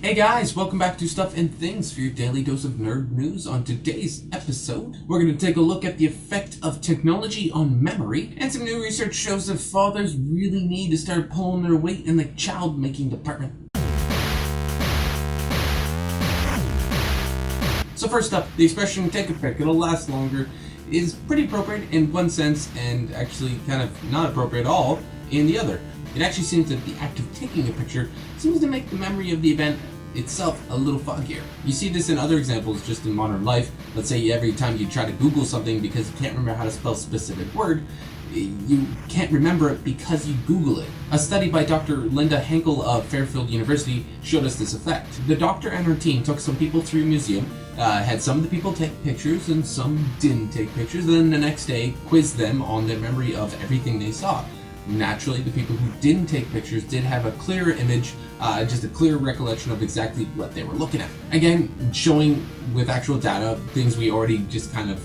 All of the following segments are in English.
Hey guys, welcome back to Stuff and Things for your daily dose of nerd news. On today's episode, we're going to take a look at the effect of technology on memory, and some new research shows that fathers really need to start pulling their weight in the child-making department. So first up, the expression "take a pic, it'll last longer" is pretty appropriate in one sense, and actually kind of not appropriate at all in the other. It actually seems that the act of taking a picture seems to make the memory of the event itself a little foggier. You see this in other examples just in modern life. Let's say every time you try to Google something because you can't remember how to spell a specific word, you can't remember it because you Google it. A study by Dr. Linda Henkel of Fairfield University showed us this effect. The doctor and her team took some people through a museum, had some of the people take pictures and some didn't take pictures, and then the next day quizzed them on their memory of everything they saw. Naturally, the people who didn't take pictures did have a clearer image, just a clear recollection of exactly what they were looking at. Again, showing with actual data things we already just kind of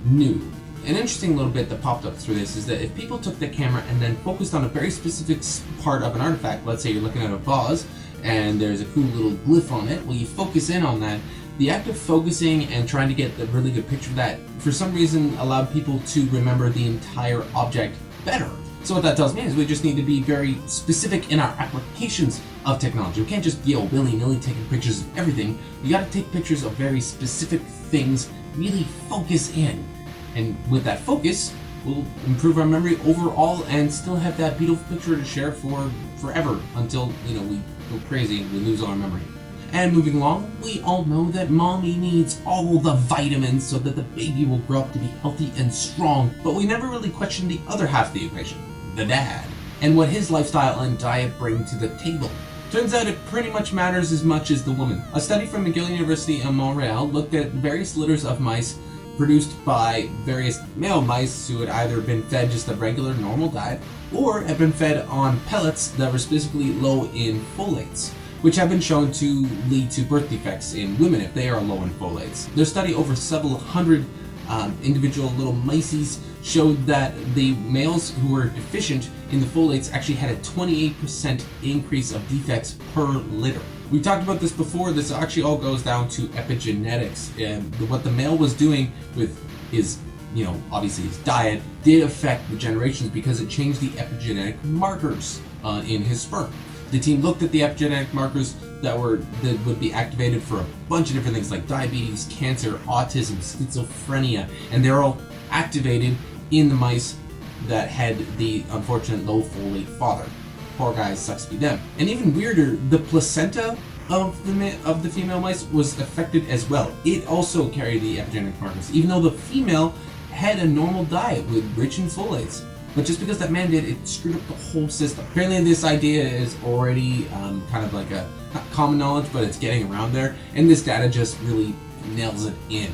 knew. An interesting little bit that popped up through this is that if people took their camera and then focused on a very specific part of an artifact, let's say you're looking at a vase and there's a cool little glyph on it, well, you focus in on that. The act of focusing and trying to get a really good picture of that, for some reason, allowed people to remember the entire object better. So what that tells me is we just need to be very specific in our applications of technology. We can't just, willy-nilly taking pictures of everything. You gotta take pictures of very specific things, really focus in. And with that focus, we'll improve our memory overall and still have that beautiful picture to share for forever until, we go crazy and we lose all our memory. And moving along, we all know that mommy needs all the vitamins so that the baby will grow up to be healthy and strong, but we never really question the other half of the equation, the dad, and what his lifestyle and diet bring to the table. Turns out it pretty much matters as much as the woman. A study from McGill University in Montreal looked at various litters of mice produced by various male mice who had either been fed just a regular normal diet or had been fed on pellets that were specifically low in folates, which have been shown to lead to birth defects in women if they are low in folates. Their study over several hundred individual little mices showed that the males who were deficient in the folates actually had a 28% increase of defects per litter. We talked about this before. This actually all goes down to epigenetics. And what the male was doing with his, obviously his diet did affect the generations because it changed the epigenetic markers in his sperm. The team looked at the epigenetic markers that would be activated for a bunch of different things like diabetes, cancer, autism, schizophrenia, and they're all activated in the mice that had the unfortunate low folate father. Poor guys, sucks to be them. And even weirder, the placenta of the female mice was affected as well. It also carried the epigenetic markers, even though the female had a normal diet with rich in folates. But just because that man did, it screwed up the whole system. Apparently this idea is already kind of like not common knowledge, but it's getting around there. And this data just really nails it in.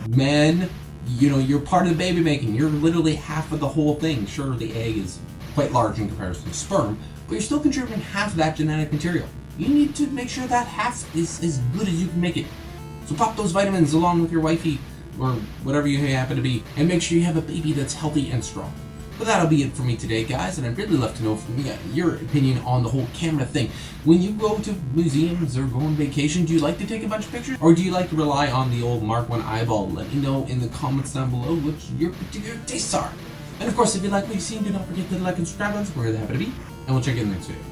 Men, you're part of the baby making. You're literally half of the whole thing. Sure, the egg is quite large in comparison to sperm, but you're still contributing half of that genetic material. You need to make sure that half is as good as you can make it. So pop those vitamins along with your wifey, or whatever you happen to be, and make sure you have a baby that's healthy and strong. But that'll be it for me today, guys, and I'd really love to know from you your opinion on the whole camera thing. When you go to museums or go on vacation, do you like to take a bunch of pictures? Or do you like to rely on the old Mark 1 eyeball? Let me know in the comments down below what your particular tastes are. And of course, if you like what you've seen, do not forget to like and subscribe on where they happen to be, and we'll check you in the next video.